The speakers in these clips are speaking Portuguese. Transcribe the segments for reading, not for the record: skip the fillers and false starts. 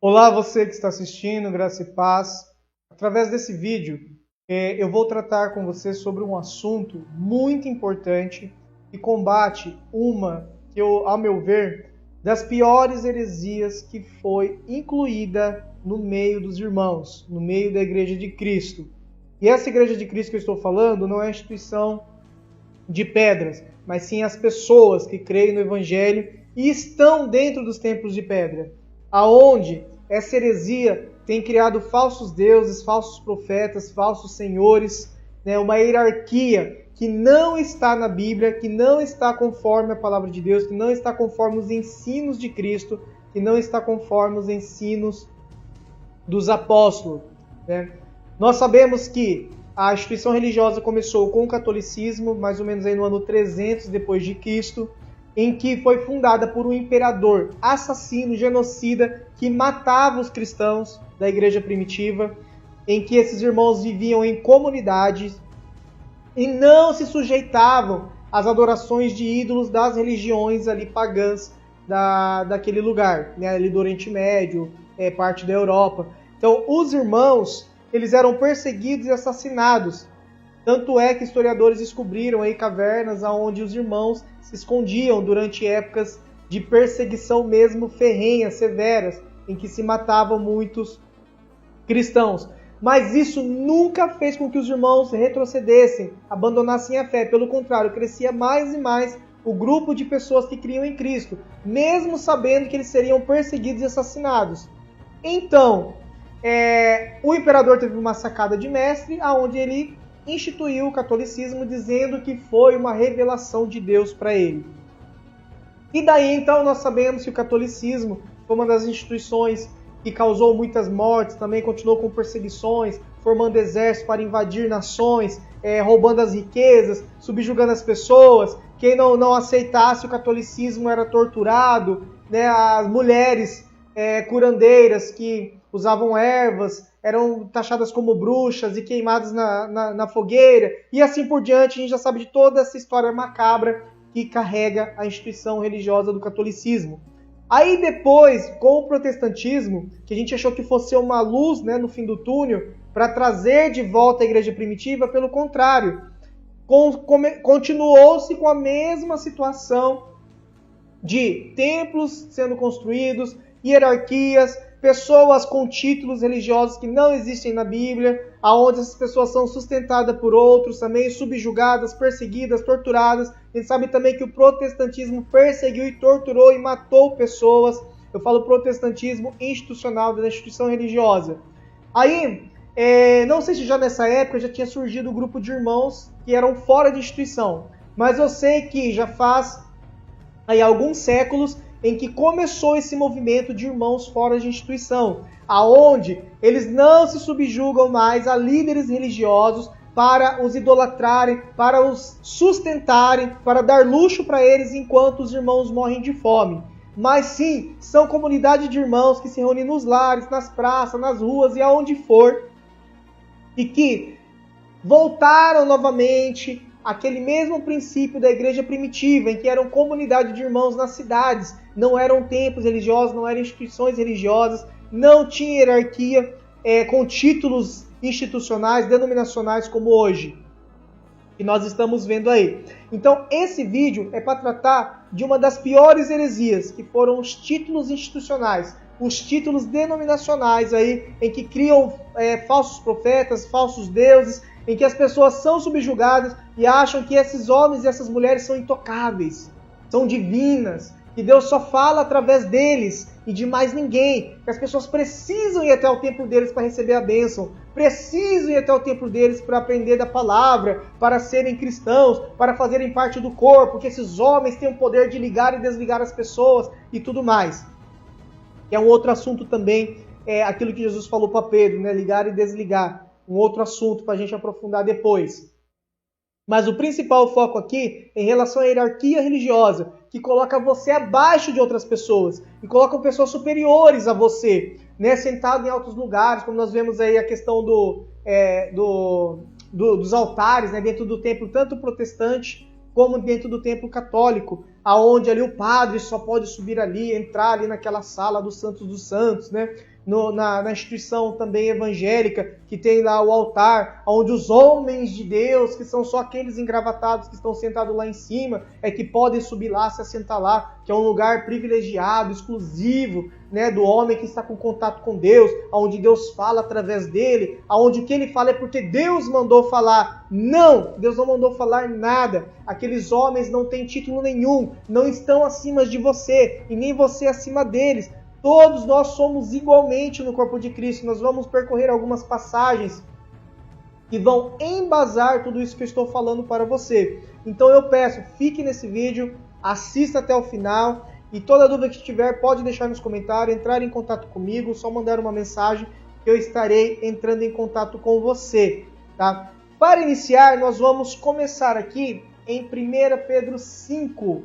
Olá, você que está assistindo, graça e paz. Através desse vídeo, eu vou tratar com você sobre um assunto muito importante que combate ao meu ver, das piores heresias que foi incluída no meio dos irmãos, no meio da Igreja de Cristo. E essa Igreja de Cristo que eu estou falando não é a instituição de pedras, mas sim as pessoas que creem no Evangelho e estão dentro dos templos de pedra, aonde essa heresia tem criado falsos deuses, falsos profetas, falsos senhores, uma hierarquia que não está na Bíblia, que não está conforme a palavra de Deus, que não está conforme os ensinos de Cristo, que não está conforme os ensinos dos apóstolos. Nós sabemos que a instituição religiosa começou com o catolicismo, mais ou menos aí no ano 300 depois de Cristo, em que foi fundada por um imperador assassino, genocida, que matava os cristãos da igreja primitiva, em que esses irmãos viviam em comunidades e não se sujeitavam às adorações de ídolos das religiões ali pagãs daquele lugar, ali do Oriente Médio, parte da Europa. Então, os irmãos, eles eram perseguidos e assassinados. Tanto é que historiadores descobriram aí cavernas onde os irmãos se escondiam durante épocas de perseguição mesmo ferrenhas, severas, em que se matavam muitos cristãos. Mas isso nunca fez com que os irmãos retrocedessem, abandonassem a fé. Pelo contrário, crescia mais e mais o grupo de pessoas que criam em Cristo, mesmo sabendo que eles seriam perseguidos e assassinados. Então, o imperador teve uma sacada de mestre, onde ele instituiu o catolicismo, dizendo que foi uma revelação de Deus para ele. E daí, então, nós sabemos que o catolicismo foi uma das instituições que causou muitas mortes, também continuou com perseguições, formando exércitos para invadir nações, roubando as riquezas, subjugando as pessoas. Quem não aceitasse o catolicismo era torturado, as mulheres curandeiras que usavam ervas eram taxadas como bruxas e queimadas na fogueira, e assim por diante. A gente já sabe de toda essa história macabra que carrega a instituição religiosa do catolicismo. Aí depois, com o protestantismo, que a gente achou que fosse uma luz no fim do túnel, para trazer de volta a igreja primitiva, pelo contrário, continuou-se com a mesma situação de templos sendo construídos, hierarquias, pessoas com títulos religiosos que não existem na Bíblia, aonde essas pessoas são sustentadas por outros também, subjugadas, perseguidas, torturadas. A gente sabe também que o protestantismo perseguiu e torturou e matou pessoas. Eu falo protestantismo institucional, da instituição religiosa. Aí, não sei se já nessa época já tinha surgido um grupo de irmãos que eram fora de instituição, mas eu sei que já faz aí alguns séculos em que começou esse movimento de irmãos fora de instituição, aonde eles não se subjugam mais a líderes religiosos para os idolatrarem, para os sustentarem, para dar luxo para eles enquanto os irmãos morrem de fome. Mas sim, são comunidades de irmãos que se reúnem nos lares, nas praças, nas ruas e aonde for, e que voltaram novamente aquele mesmo princípio da igreja primitiva, em que eram comunidade de irmãos nas cidades, não eram templos religiosos, não eram instituições religiosas, não tinha hierarquia com títulos institucionais, denominacionais como hoje, que nós estamos vendo aí. Então esse vídeo é para tratar de uma das piores heresias, que foram os títulos institucionais, os títulos denominacionais aí, em que criam falsos profetas, falsos deuses, em que as pessoas são subjugadas e acham que esses homens e essas mulheres são intocáveis, são divinas, que Deus só fala através deles e de mais ninguém, que as pessoas precisam ir até o templo deles para receber a bênção, precisam ir até o templo deles para aprender da palavra, para serem cristãos, para fazerem parte do corpo, que esses homens têm o poder de ligar e desligar as pessoas e tudo mais. Que é um outro assunto também, aquilo que Jesus falou para Pedro, ligar e desligar. Um outro assunto para a gente aprofundar depois. Mas o principal foco aqui é em relação à hierarquia religiosa, que coloca você abaixo de outras pessoas, e coloca pessoas superiores a você, sentado em altos lugares, como nós vemos aí a questão dos altares, dentro do templo, tanto protestante como dentro do templo católico, aonde ali o padre só pode subir ali, entrar ali naquela sala dos santos, na instituição também evangélica, que tem lá o altar, onde os homens de Deus, que são só aqueles engravatados que estão sentados lá em cima, é que podem subir lá, se assentar lá, que é um lugar privilegiado, exclusivo, né, do homem que está com contato com Deus, onde Deus fala através dele, onde o que ele fala é porque Deus mandou falar. Não, Deus não mandou falar nada. Aqueles homens não têm título nenhum, não estão acima de você, e nem você acima deles. Todos nós somos igualmente no corpo de Cristo. Nós vamos percorrer algumas passagens que vão embasar tudo isso que eu estou falando para você. Então eu peço, fique nesse vídeo, assista até o final, e toda dúvida que tiver pode deixar nos comentários, entrar em contato comigo, só mandar uma mensagem que eu estarei entrando em contato com você. Tá? Para iniciar, nós vamos começar aqui em 1 Pedro 5,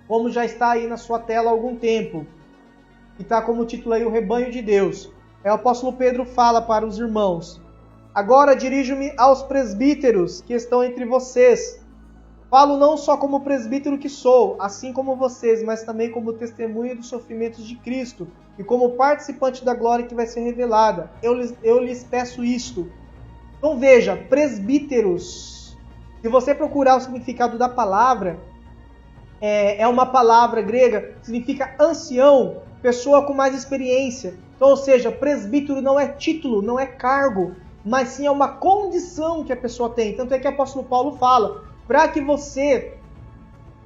como já está aí na sua tela há algum tempo. Que está como título aí, o rebanho de Deus. O apóstolo Pedro fala para os irmãos: agora dirijo-me aos presbíteros que estão entre vocês. Falo não só como presbítero que sou, assim como vocês, mas também como testemunha dos sofrimentos de Cristo e como participante da glória que vai ser revelada. Eu lhes peço isto. Então veja, presbíteros. Se você procurar o significado da palavra, é uma palavra grega que significa ancião, pessoa com mais experiência. Então, ou seja, presbítero não é título, não é cargo, mas sim é uma condição que a pessoa tem. Tanto é que o apóstolo Paulo fala, para que você,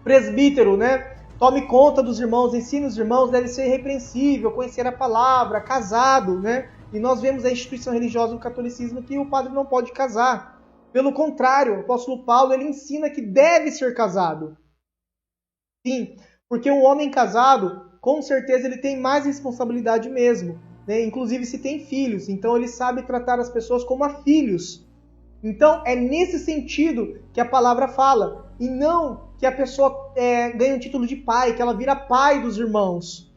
presbítero, né, tome conta dos irmãos, ensine os irmãos, deve ser irrepreensível, conhecer a palavra, casado, né? E nós vemos a instituição religiosa do catolicismo que o padre não pode casar. Pelo contrário, o apóstolo Paulo ele ensina que deve ser casado. Sim, porque um homem casado, com certeza ele tem mais responsabilidade mesmo, né? Inclusive se tem filhos, então ele sabe tratar as pessoas como a filhos. Então é nesse sentido que a palavra fala, e não que a pessoa ganha o título de pai, que ela vira pai dos irmãos,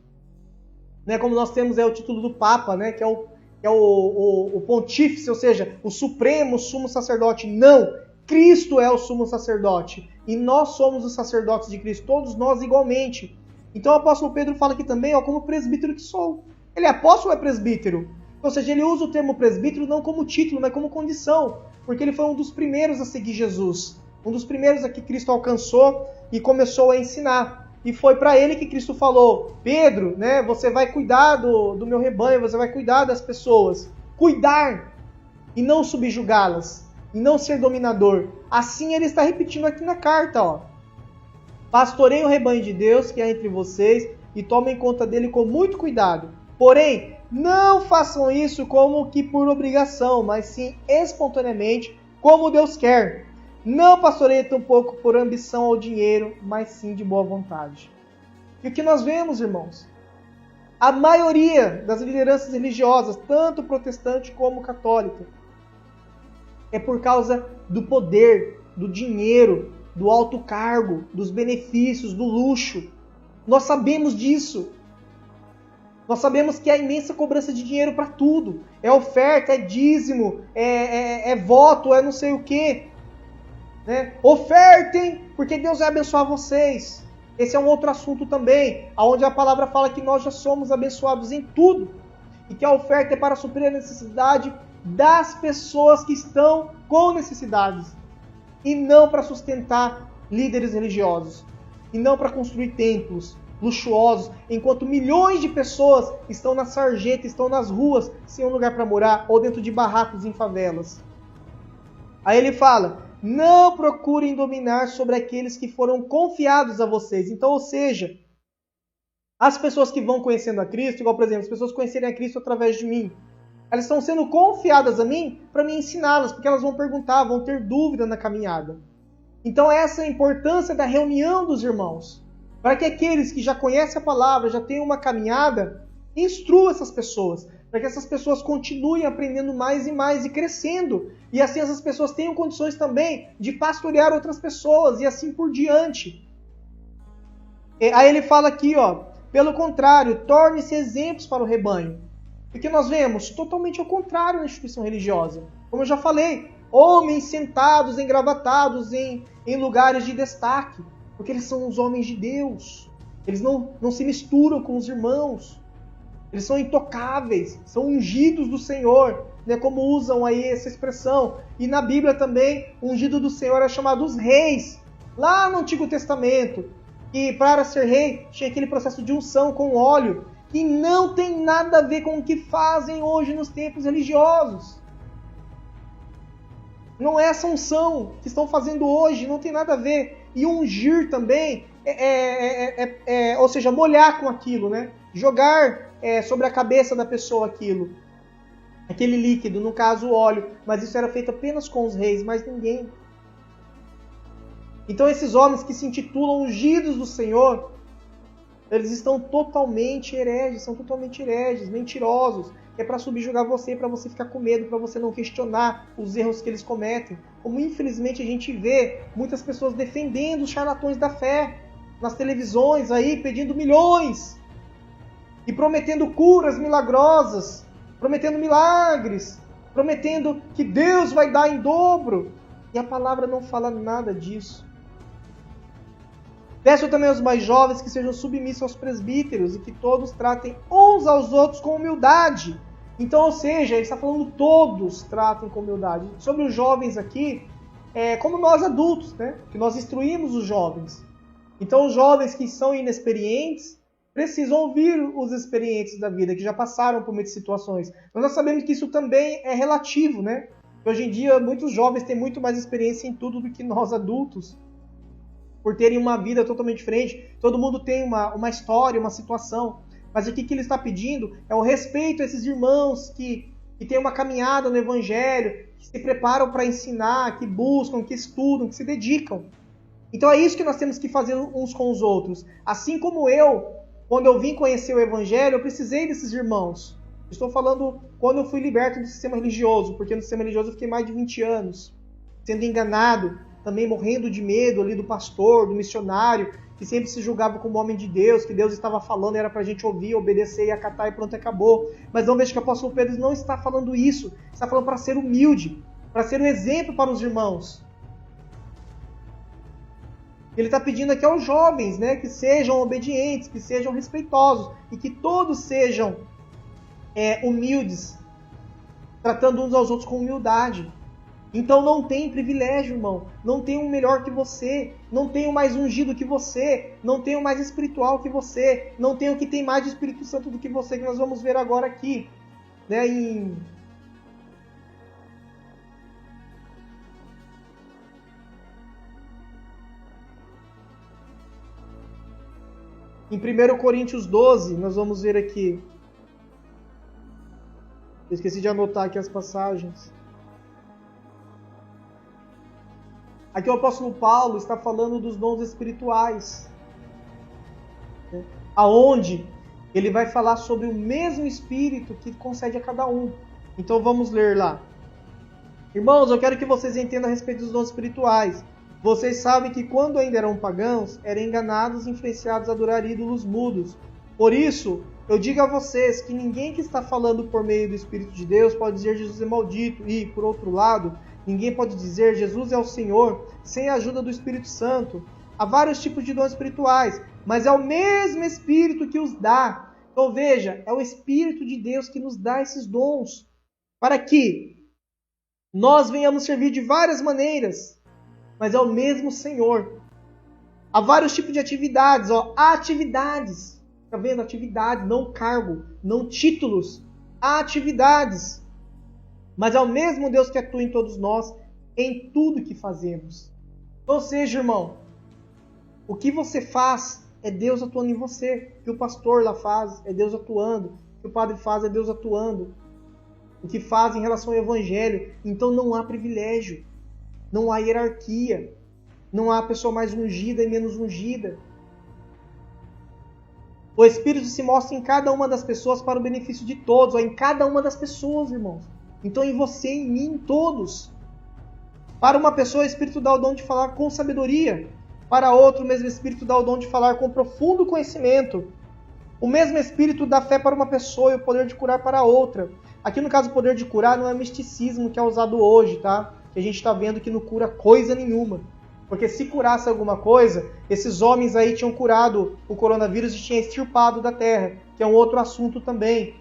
né? Como nós temos o título do Papa, né? Que é o pontífice, ou seja, o supremo sumo sacerdote. Não, Cristo é o sumo sacerdote, e nós somos os sacerdotes de Cristo, todos nós igualmente. Então o apóstolo Pedro fala aqui também, como presbítero que sou. Ele é apóstolo ou é presbítero? Ou seja, ele usa o termo presbítero não como título, mas como condição, porque ele foi um dos primeiros a seguir Jesus, um dos primeiros a que Cristo alcançou e começou a ensinar. E foi para ele que Cristo falou: Pedro, né, você vai cuidar do meu rebanho, você vai cuidar das pessoas. Cuidar e não subjugá-las, e não ser dominador. Assim ele está repetindo aqui na carta, ó. Pastorei o rebanho de Deus que há entre vocês e tomem conta dele com muito cuidado. Porém, não façam isso como que por obrigação, mas sim espontaneamente, como Deus quer. Não pastoreiem tampouco por ambição ao dinheiro, mas sim de boa vontade. E o que nós vemos, irmãos? A maioria das lideranças religiosas, tanto protestante como católica, é por causa do poder, do dinheiro, do alto cargo, dos benefícios, do luxo. Nós sabemos disso. Nós sabemos que há imensa cobrança de dinheiro para tudo. É oferta, é dízimo, é voto, é não sei o quê. Né? Ofertem, porque Deus vai abençoar vocês. Esse é um outro assunto também, onde a palavra fala que nós já somos abençoados em tudo. E que a oferta é para suprir a necessidade das pessoas que estão com necessidades. E não para sustentar líderes religiosos. E não para construir templos luxuosos, enquanto milhões de pessoas estão na sarjeta, estão nas ruas, sem um lugar para morar, ou dentro de barracos em favelas. Aí ele fala: não procurem dominar sobre aqueles que foram confiados a vocês. Então, ou seja, as pessoas que vão conhecendo a Cristo, igual por exemplo, as pessoas conhecerem a Cristo através de mim, elas estão sendo confiadas a mim para me ensiná-las, porque elas vão perguntar, vão ter dúvida na caminhada. Então essa é a importância da reunião dos irmãos, para que aqueles que já conhecem a palavra, já têm uma caminhada, instruam essas pessoas, para que essas pessoas continuem aprendendo mais e mais e crescendo. E assim essas pessoas tenham condições também de pastorear outras pessoas e assim por diante. Aí ele fala aqui, pelo contrário, torne-se exemplos para o rebanho. Porque nós vemos totalmente ao contrário na instituição religiosa. Como eu já falei, homens sentados, engravatados em lugares de destaque, porque eles são os homens de Deus. Eles não se misturam com os irmãos. Eles são intocáveis, são ungidos do Senhor, né, como usam aí essa expressão. E na Bíblia também, o ungido do Senhor é chamado os reis. Lá no Antigo Testamento, que para ser rei tinha aquele processo de unção com óleo, que não tem nada a ver com o que fazem hoje nos templos religiosos. Não é essa unção que estão fazendo hoje, não tem nada a ver. E ungir também, ou seja, molhar com aquilo, né? Jogar sobre a cabeça da pessoa aquilo. Aquele líquido, no caso o óleo. Mas isso era feito apenas com os reis, mais ninguém. Então esses homens que se intitulam ungidos do Senhor, eles estão totalmente hereges, são totalmente hereges, mentirosos. É para subjugar você, para você ficar com medo, para você não questionar os erros que eles cometem. Como infelizmente a gente vê muitas pessoas defendendo os charlatões da fé nas televisões aí, pedindo milhões e prometendo curas milagrosas, prometendo milagres, prometendo que Deus vai dar em dobro. E a palavra não fala nada disso. Peço também aos mais jovens que sejam submissos aos presbíteros e que todos tratem uns aos outros com humildade. Então, ou seja, ele está falando todos tratem com humildade. Sobre os jovens aqui, como nós adultos, né? Que nós instruímos os jovens. Então, os jovens que são inexperientes precisam ouvir os experientes da vida, que já passaram por muitas situações. Mas nós sabemos que isso também é relativo, né? Hoje em dia, muitos jovens têm muito mais experiência em tudo do que nós adultos, por terem uma vida totalmente diferente. Todo mundo tem uma história, uma situação. Mas aqui que ele está pedindo é o respeito a esses irmãos que têm uma caminhada no Evangelho, que se preparam para ensinar, que buscam, que estudam, que se dedicam. Então é isso que nós temos que fazer uns com os outros. Assim como eu, quando eu vim conhecer o Evangelho, eu precisei desses irmãos. Estou falando quando eu fui liberto do sistema religioso, porque no sistema religioso eu fiquei mais de 20 anos, sendo enganado, também morrendo de medo ali do pastor, do missionário, que sempre se julgava como homem de Deus, que Deus estava falando, era para a gente ouvir, obedecer e acatar e pronto, acabou. Mas não veja que o apóstolo Pedro não está falando isso, está falando para ser humilde, para ser um exemplo para os irmãos. Ele está pedindo aqui aos jovens, né, que sejam obedientes, que sejam respeitosos e que todos sejam humildes, tratando uns aos outros com humildade. Então não tem privilégio, irmão. Não tem um melhor que você. Não tem um mais ungido que você. Não tem um mais espiritual que você. Não tem o que tem mais de Espírito Santo do que você, que nós vamos ver agora aqui. Né? Em 1 Coríntios 12, nós vamos ver aqui. Eu esqueci de anotar aqui as passagens. Aqui o apóstolo Paulo está falando dos dons espirituais, né? Aonde ele vai falar sobre o mesmo Espírito que concede a cada um. Então vamos ler lá. Irmãos, eu quero que vocês entendam a respeito dos dons espirituais. Vocês sabem que quando ainda eram pagãos, eram enganados e influenciados a adorar ídolos mudos. Por isso, eu digo a vocês que ninguém que está falando por meio do Espírito de Deus pode dizer Jesus é maldito. E, por outro lado, ninguém pode dizer Jesus é o Senhor sem a ajuda do Espírito Santo. Há vários tipos de dons espirituais, mas é o mesmo Espírito que os dá. Então veja, é o Espírito de Deus que nos dá esses dons, para que nós venhamos servir de várias maneiras, mas é o mesmo Senhor. Há vários tipos de atividades, há atividades, está vendo? Atividades, não cargo, não títulos, há atividades. Mas é o mesmo Deus que atua em todos nós, em tudo que fazemos. Ou seja, irmão, o que você faz é Deus atuando em você. O que o pastor lá faz é Deus atuando. O que o padre faz é Deus atuando. O que faz em relação ao Evangelho. Então não há privilégio, não há hierarquia, não há pessoa mais ungida e menos ungida. O Espírito se mostra em cada uma das pessoas para o benefício de todos, em cada uma das pessoas, irmãos. Então em você, em mim, em todos. Para uma pessoa, o Espírito dá o dom de falar com sabedoria. Para outro, o mesmo Espírito dá o dom de falar com profundo conhecimento. O mesmo Espírito dá fé para uma pessoa e o poder de curar para outra. Aqui no caso, o poder de curar não é misticismo que é usado hoje, tá? Que a gente está vendo que não cura coisa nenhuma. Porque se curasse alguma coisa, esses homens aí tinham curado o coronavírus e tinham extirpado da Terra, que é um outro assunto também.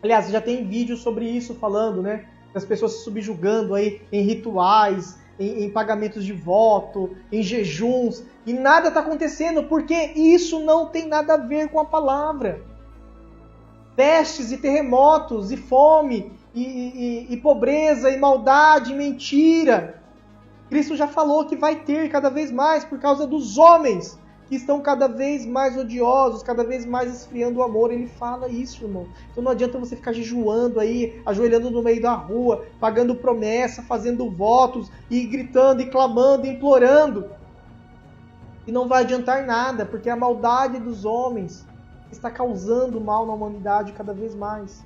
Aliás, já tem vídeo sobre isso falando, né? Das pessoas se subjugando aí em rituais, em pagamentos de voto, em jejuns, e nada está acontecendo, porque isso não tem nada a ver com a palavra. Pestes e terremotos, e fome, e pobreza, e maldade, e mentira. Cristo já falou que vai ter cada vez mais por causa dos homens que estão cada vez mais odiosos, cada vez mais esfriando o amor. Ele fala isso, irmão. Então não adianta você ficar jejuando aí, ajoelhando no meio da rua, pagando promessa, fazendo votos, e gritando, e clamando, e implorando. E não vai adiantar nada, porque a maldade dos homens está causando mal na humanidade cada vez mais.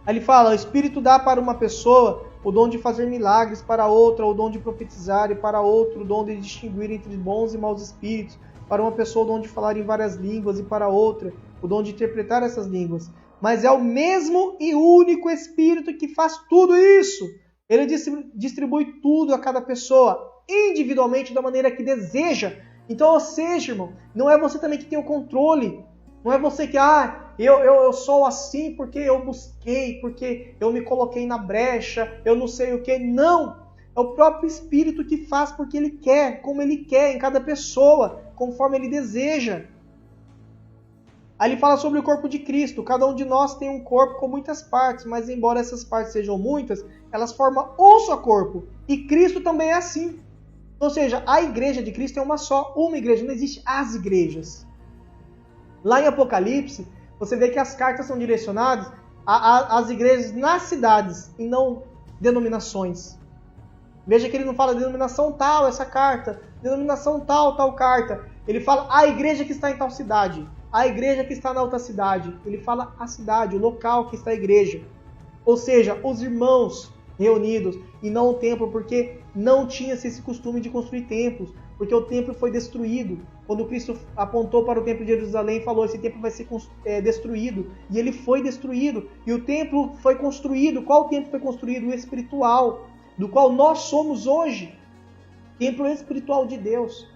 Aí ele fala, o Espírito dá para uma pessoa o dom de fazer milagres, para outra o dom de profetizar, e para outro o dom de distinguir entre bons e maus espíritos, para uma pessoa o dom de falar em várias línguas, e para outra o dom de interpretar essas línguas. Mas é o mesmo e único Espírito que faz tudo isso. Ele distribui tudo a cada pessoa, individualmente, da maneira que deseja. Então, ou seja, irmão, não é você também que tem o controle. Não é você que, eu sou assim porque eu busquei, porque eu me coloquei na brecha, eu não sei o que. Não! É o próprio Espírito que faz porque Ele quer, como Ele quer, em cada pessoa, conforme Ele deseja. Aí ele fala sobre o corpo de Cristo. Cada um de nós tem um corpo com muitas partes, mas embora essas partes sejam muitas, elas formam um só corpo. E Cristo também é assim. Ou seja, a igreja de Cristo é uma só, uma igreja, não existe as igrejas. Lá em Apocalipse, você vê que as cartas são direcionadas às igrejas nas cidades e não denominações. Veja que ele não fala denominação tal, essa carta, denominação tal, tal carta. Ele fala a igreja que está em tal cidade, a igreja que está na outra cidade. Ele fala a cidade, o local que está a igreja. Ou seja, os irmãos reunidos e não o templo, porque não tinha-se esse costume de construir templos, porque o templo foi destruído. Quando Cristo apontou para o templo de Jerusalém e falou, esse templo vai ser destruído. E ele foi destruído. E o templo foi construído. Qual templo foi construído? O espiritual, do qual nós somos hoje. Templo espiritual de Deus.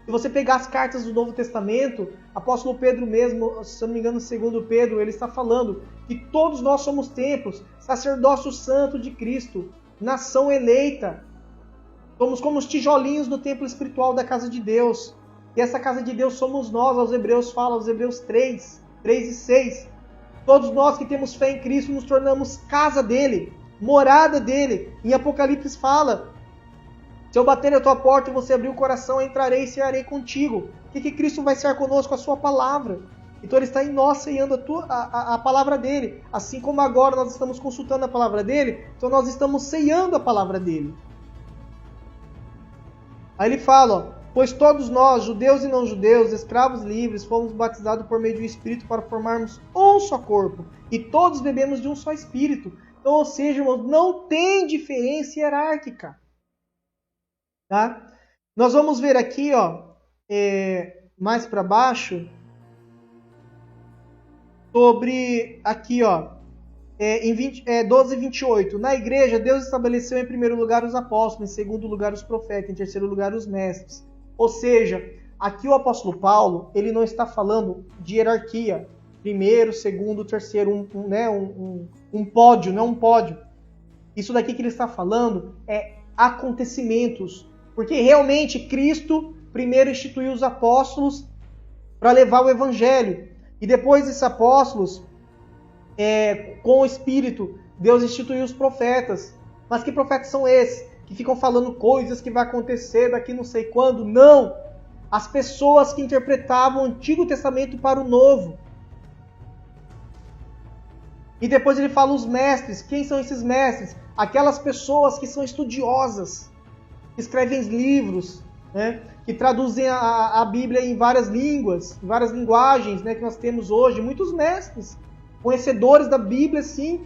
Se você pegar as cartas do Novo Testamento, apóstolo Pedro mesmo, se eu não me engano, segundo Pedro, ele está falando que todos nós somos templos, sacerdócio santo de Cristo, nação eleita. Somos como os tijolinhos do templo espiritual da casa de Deus. E essa casa de Deus somos nós, aos Hebreus fala, aos Hebreus 3 e 6. Todos nós que temos fé em Cristo nos tornamos casa dele, morada dele. Em Apocalipse fala, se eu bater na tua porta e você abrir o coração, eu entrarei e cearei contigo. O que Cristo vai cear conosco? A sua palavra. Então ele está em nós ceando a palavra dele. Assim como agora nós estamos consultando a palavra dele, então nós estamos ceando a palavra dele. Aí ele fala, pois todos nós, judeus e não judeus, escravos livres, fomos batizados por meio de um Espírito para formarmos um só corpo. E todos bebemos de um só Espírito. Então, ou seja, irmãos, não tem diferença hierárquica. Tá? Nós vamos ver aqui, mais para baixo, sobre, aqui, em 12:28. Na igreja, Deus estabeleceu em primeiro lugar os apóstolos, em segundo lugar os profetas, em terceiro lugar os mestres. Ou seja, aqui o apóstolo Paulo, ele não está falando de hierarquia. Primeiro, segundo, terceiro, um pódio, não um pódio. Isso daqui que ele está falando é acontecimentos. Porque realmente Cristo primeiro instituiu os apóstolos para levar o evangelho. E depois desses apóstolos, com o Espírito, Deus instituiu os profetas. Mas que profetas são esses? Que ficam falando coisas que vai acontecer daqui não sei quando? Não! As pessoas que interpretavam o Antigo Testamento para o Novo. E depois ele fala os mestres. Quem são esses mestres? Aquelas pessoas que são estudiosas, que escrevem livros, né? Que traduzem a Bíblia em várias línguas, em várias linguagens, né? Que nós temos hoje. Muitos mestres, conhecedores da Bíblia, assim,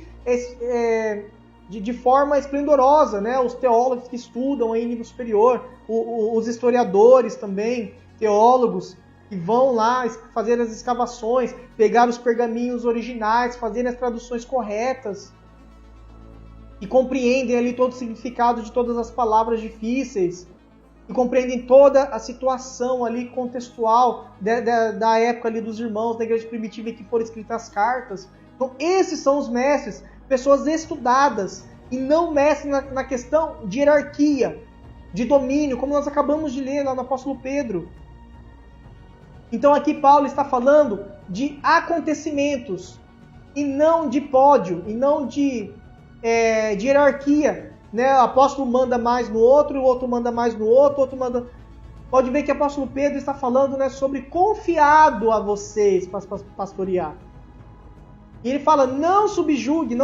de forma esplendorosa, né? Os teólogos que estudam em nível superior, os historiadores também, teólogos, que vão lá fazer as escavações, pegar os pergaminhos originais, fazer as traduções corretas, e compreendem ali todo o significado de todas as palavras difíceis, e compreendem toda a situação ali contextual da época ali dos irmãos da igreja primitiva em que foram escritas as cartas. Então esses são os mestres, pessoas estudadas e não mestres na questão de hierarquia, de domínio, como nós acabamos de ler lá no apóstolo Pedro. Então aqui Paulo está falando de acontecimentos e não de pódio, e não de hierarquia. Né? O apóstolo manda mais no outro, o outro manda mais no outro, o outro manda... Pode ver que o apóstolo Pedro está falando, né, sobre confiado a vocês para pastorear. E ele fala, não subjugue,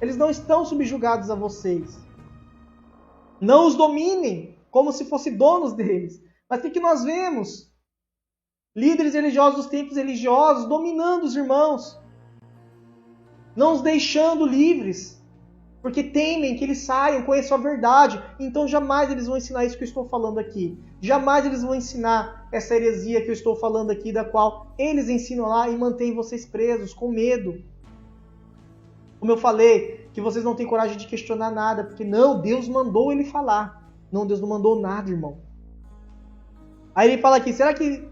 eles não estão subjugados a vocês. Não os dominem, como se fossem donos deles. Mas o que nós vemos? Líderes religiosos dos templos religiosos dominando os irmãos. Não os deixando livres. Porque temem que eles saiam, conheçam a verdade. Então jamais eles vão ensinar isso que eu estou falando aqui. Jamais eles vão ensinar essa heresia que eu estou falando aqui, da qual eles ensinam lá e mantêm vocês presos, com medo. Como eu falei, que vocês não têm coragem de questionar nada. Porque não, Deus mandou ele falar. Não, Deus não mandou nada, irmão. Aí ele fala aqui, será que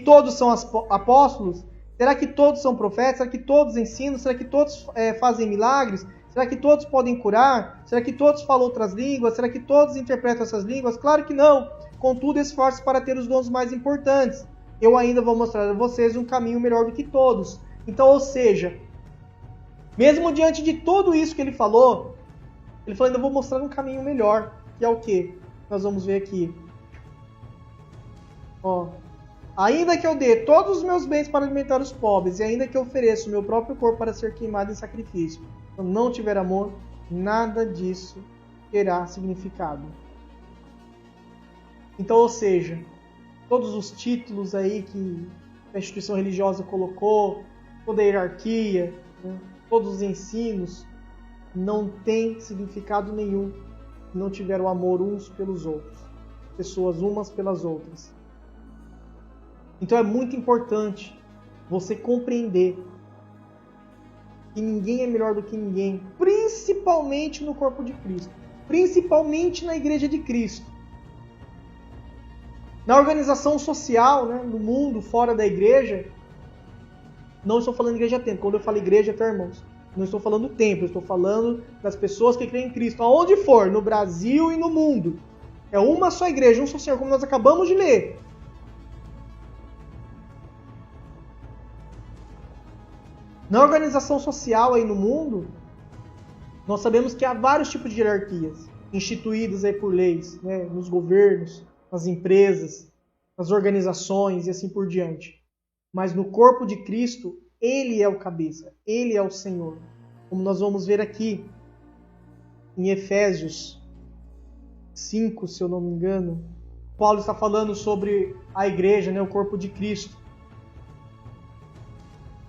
todos são apóstolos? Será que todos são profetas? Será que todos ensinam? Será que todos fazem milagres? Será que todos podem curar? Será que todos falam outras línguas? Será que todos interpretam essas línguas? Claro que não. Contudo, esforce para ter os dons mais importantes. Eu ainda vou mostrar a vocês um caminho melhor do que todos. Então, ou seja, mesmo diante de tudo isso que ele falou ainda vou mostrar um caminho melhor. Que é o quê? Nós vamos ver aqui. Ó. Ainda que eu dê todos os meus bens para alimentar os pobres, e ainda que eu ofereça o meu próprio corpo para ser queimado em sacrifício, se eu não tiver amor, nada disso terá significado. Então, ou seja, todos os títulos aí que a instituição religiosa colocou, toda a hierarquia, né, todos os ensinos, não tem significado nenhum se não tiver o amor uns pelos outros, pessoas umas pelas outras. Então é muito importante você compreender que ninguém é melhor do que ninguém, principalmente no corpo de Cristo, principalmente na igreja de Cristo. Na organização social, né, no mundo, fora da igreja, não estou falando igreja templo, quando eu falo igreja, tá, irmãos? Não estou falando templo, estou falando das pessoas que creem em Cristo, aonde for, no Brasil e no mundo. É uma só igreja, um só Senhor, como nós acabamos de ler. Na organização social aí no mundo, nós sabemos que há vários tipos de hierarquias instituídas aí por leis, né, nos governos, nas empresas, nas organizações e assim por diante. Mas no corpo de Cristo, Ele é o cabeça, Ele é o Senhor. Como nós vamos ver aqui em Efésios 5, se eu não me engano, Paulo está falando sobre a igreja, né, o corpo de Cristo.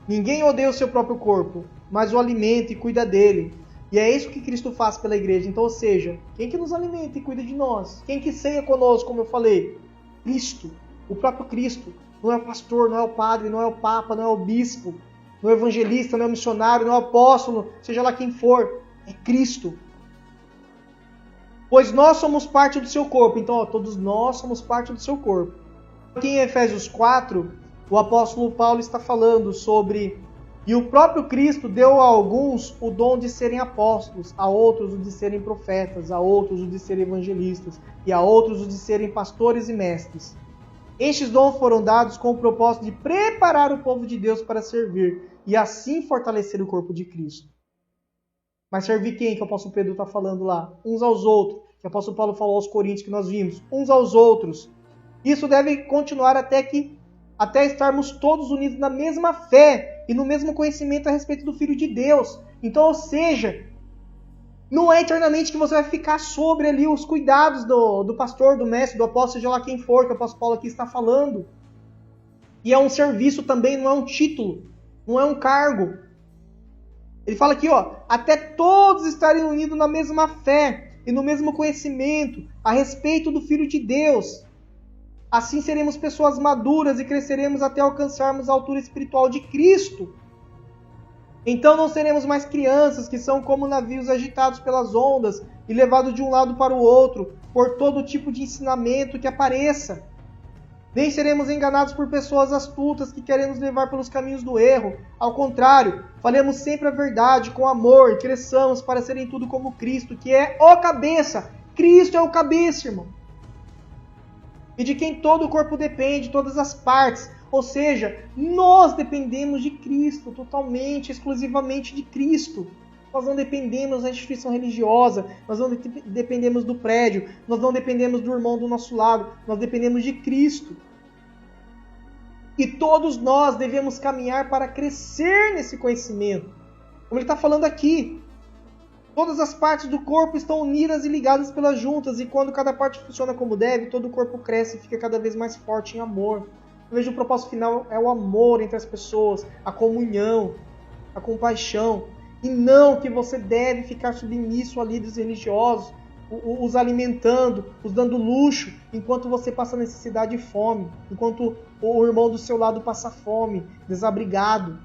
Ninguém odeia o seu próprio corpo, mas o alimenta e cuida dele. E é isso que Cristo faz pela igreja. Então, ou seja, quem que nos alimenta e cuida de nós? Quem que ceia conosco, como eu falei? Cristo, o próprio Cristo. Não é o pastor, não é o padre, não é o papa, não é o bispo, não é o evangelista, não é o missionário, não é o apóstolo, seja lá quem for. É Cristo. Pois nós somos parte do seu corpo. Então, todos nós somos parte do seu corpo. Aqui em Efésios 4... o apóstolo Paulo está falando sobre... E o próprio Cristo deu a alguns o dom de serem apóstolos, a outros o de serem profetas, a outros o de serem evangelistas, e a outros o de serem pastores e mestres. Estes dons foram dados com o propósito de preparar o povo de Deus para servir, e assim fortalecer o corpo de Cristo. Mas servir quem que o apóstolo Pedro está falando lá? Uns aos outros, que o apóstolo Paulo falou aos Coríntios, que nós vimos. Uns aos outros. Isso deve continuar até estarmos todos unidos na mesma fé e no mesmo conhecimento a respeito do Filho de Deus. Então, ou seja, não é eternamente que você vai ficar sobre ali os cuidados do pastor, do mestre, do apóstolo, seja lá quem for, que o apóstolo Paulo aqui está falando. E é um serviço também, não é um título, não é um cargo. Ele fala aqui, até todos estarem unidos na mesma fé e no mesmo conhecimento a respeito do Filho de Deus. Assim seremos pessoas maduras e cresceremos até alcançarmos a altura espiritual de Cristo. Então não seremos mais crianças que são como navios agitados pelas ondas e levados de um lado para o outro, por todo tipo de ensinamento que apareça. Nem seremos enganados por pessoas astutas que querem nos levar pelos caminhos do erro. Ao contrário, falemos sempre a verdade com amor e cresçamos para serem tudo como Cristo, que é o cabeça. Cristo é o cabeça, irmão. E de quem todo o corpo depende, todas as partes. Ou seja, nós dependemos de Cristo, totalmente, exclusivamente de Cristo. Nós não dependemos da instituição religiosa, nós não dependemos do prédio, nós não dependemos do irmão do nosso lado, nós dependemos de Cristo. E todos nós devemos caminhar para crescer nesse conhecimento. Como ele está falando aqui, todas as partes do corpo estão unidas e ligadas pelas juntas, e quando cada parte funciona como deve, todo o corpo cresce e fica cada vez mais forte em amor. Eu vejo o propósito final é o amor entre as pessoas, a comunhão, a compaixão. E não que você deve ficar submisso a líderes religiosos, os alimentando, os dando luxo, enquanto você passa necessidade e fome, enquanto o irmão do seu lado passa fome, desabrigado.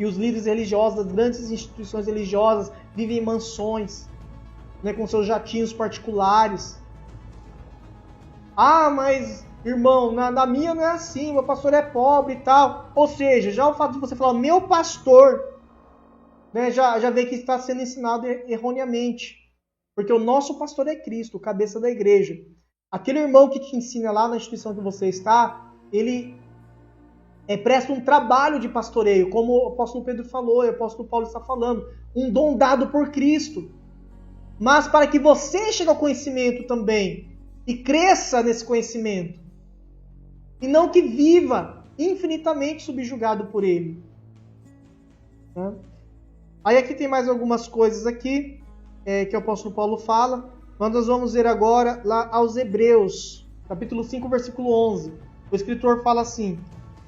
E os líderes religiosos das grandes instituições religiosas vivem em mansões, né, com seus jatinhos particulares. Ah, mas irmão, na minha não é assim, meu pastor é pobre e tal. Ou seja, já o fato de você falar meu pastor, né, já vê que está sendo ensinado erroneamente. Porque o nosso pastor é Cristo, o cabeça da igreja. Aquele irmão que te ensina lá na instituição que você está, ele presta um trabalho de pastoreio, como o apóstolo Pedro falou, e o apóstolo Paulo está falando, um dom dado por Cristo. Mas para que você chegue ao conhecimento também, e cresça nesse conhecimento, e não que viva infinitamente subjugado por ele. Né? Aí aqui tem mais algumas coisas aqui, que o apóstolo Paulo fala. Nós vamos ver agora lá aos Hebreus, capítulo 5, versículo 11. O escritor fala assim: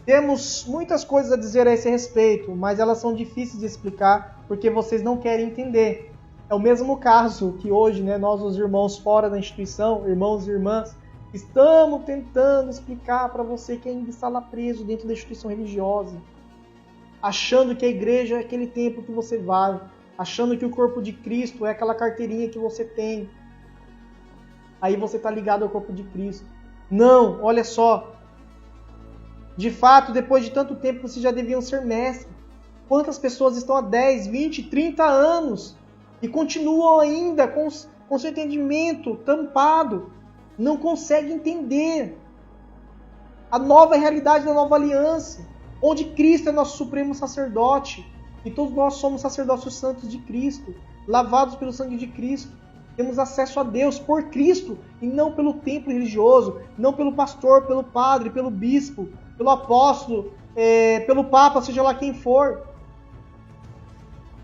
temos muitas coisas a dizer a esse respeito, mas elas são difíceis de explicar porque vocês não querem entender. É o mesmo caso que hoje, né, nós, os irmãos fora da instituição, irmãos e irmãs, estamos tentando explicar para você que ainda está lá preso dentro da instituição religiosa, achando que a igreja é aquele templo que você vai, achando que o corpo de Cristo é aquela carteirinha que você tem. Aí você está ligado ao corpo de Cristo. Não, olha só. De fato, depois de tanto tempo, vocês já deviam ser mestres. Quantas pessoas estão há 10, 20, 30 anos e continuam ainda com seu entendimento tampado, não conseguem entender a nova realidade da nova aliança, onde Cristo é nosso supremo sacerdote, e todos nós somos sacerdócios santos de Cristo, lavados pelo sangue de Cristo. Temos acesso a Deus por Cristo, e não pelo templo religioso, não pelo pastor, pelo padre, pelo bispo, pelo apóstolo, pelo papa, seja lá quem for,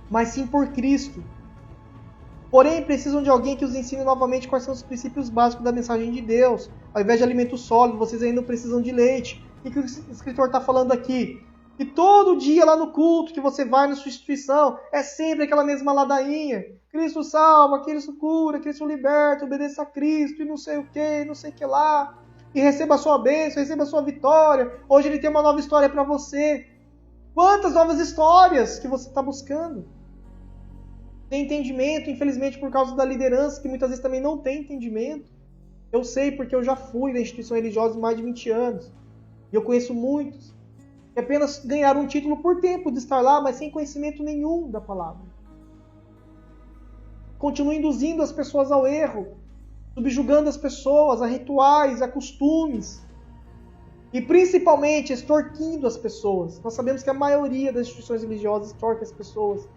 mas sim por Cristo. Porém, precisam de alguém que os ensine novamente quais são os princípios básicos da mensagem de Deus. Ao invés de alimento sólido, vocês ainda precisam de leite. O que o escritor está falando aqui? E todo dia lá no culto que você vai na sua instituição, é sempre aquela mesma ladainha. Cristo salva, Cristo cura, Cristo liberta, obedeça a Cristo, e não sei o que, não sei o que lá. E receba a sua bênção, receba a sua vitória. Hoje ele tem uma nova história para você. Quantas novas histórias que você está buscando? Tem entendimento, infelizmente, por causa da liderança, que muitas vezes também não tem entendimento. Eu sei porque eu já fui na instituição religiosa há mais de 20 anos. E eu conheço muitos que apenas ganharam um título por tempo de estar lá, mas sem conhecimento nenhum da palavra. Continuam induzindo as pessoas ao erro, subjugando as pessoas a rituais, a costumes. E principalmente extorquindo as pessoas. Nós sabemos que a maioria das instituições religiosas extorque as pessoas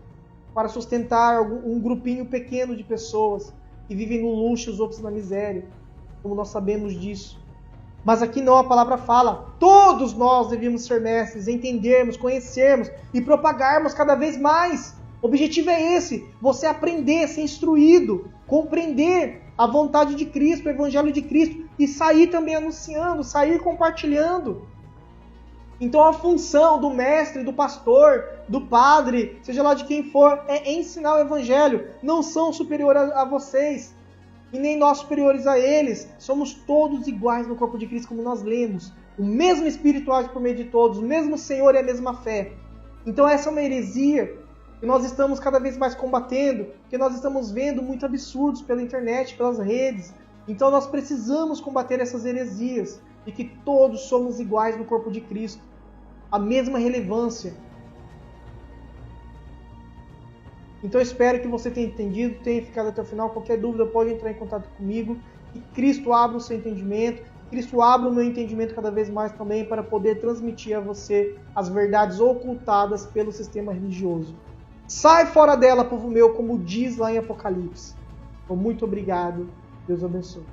para sustentar um grupinho pequeno de pessoas que vivem no luxo e os outros na miséria, como nós sabemos disso. Mas aqui não, a palavra fala, todos nós devíamos ser mestres, entendermos, conhecermos e propagarmos cada vez mais. O objetivo é esse, você aprender, ser instruído, compreender a vontade de Cristo, o Evangelho de Cristo, e sair também anunciando, sair compartilhando. Então a função do mestre, do pastor, do padre, seja lá de quem for, é ensinar o Evangelho. Não são superiores a vocês, e nem nós superiores a eles. Somos todos iguais no corpo de Cristo, como nós lemos. O mesmo Espírito age por meio de todos, o mesmo Senhor e a mesma fé. Então essa é uma heresia que nós estamos cada vez mais combatendo, que nós estamos vendo muitos absurdos pela internet, pelas redes. Então nós precisamos combater essas heresias e que todos somos iguais no corpo de Cristo, a mesma relevância. Então eu espero que você tenha entendido, tenha ficado até o final. Qualquer dúvida pode entrar em contato comigo. Que Cristo abra o seu entendimento, Cristo abra o meu entendimento cada vez mais também para poder transmitir a você as verdades ocultadas pelo sistema religioso. Sai fora dela, povo meu, como diz lá em Apocalipse. Então, muito obrigado. Deus abençoe.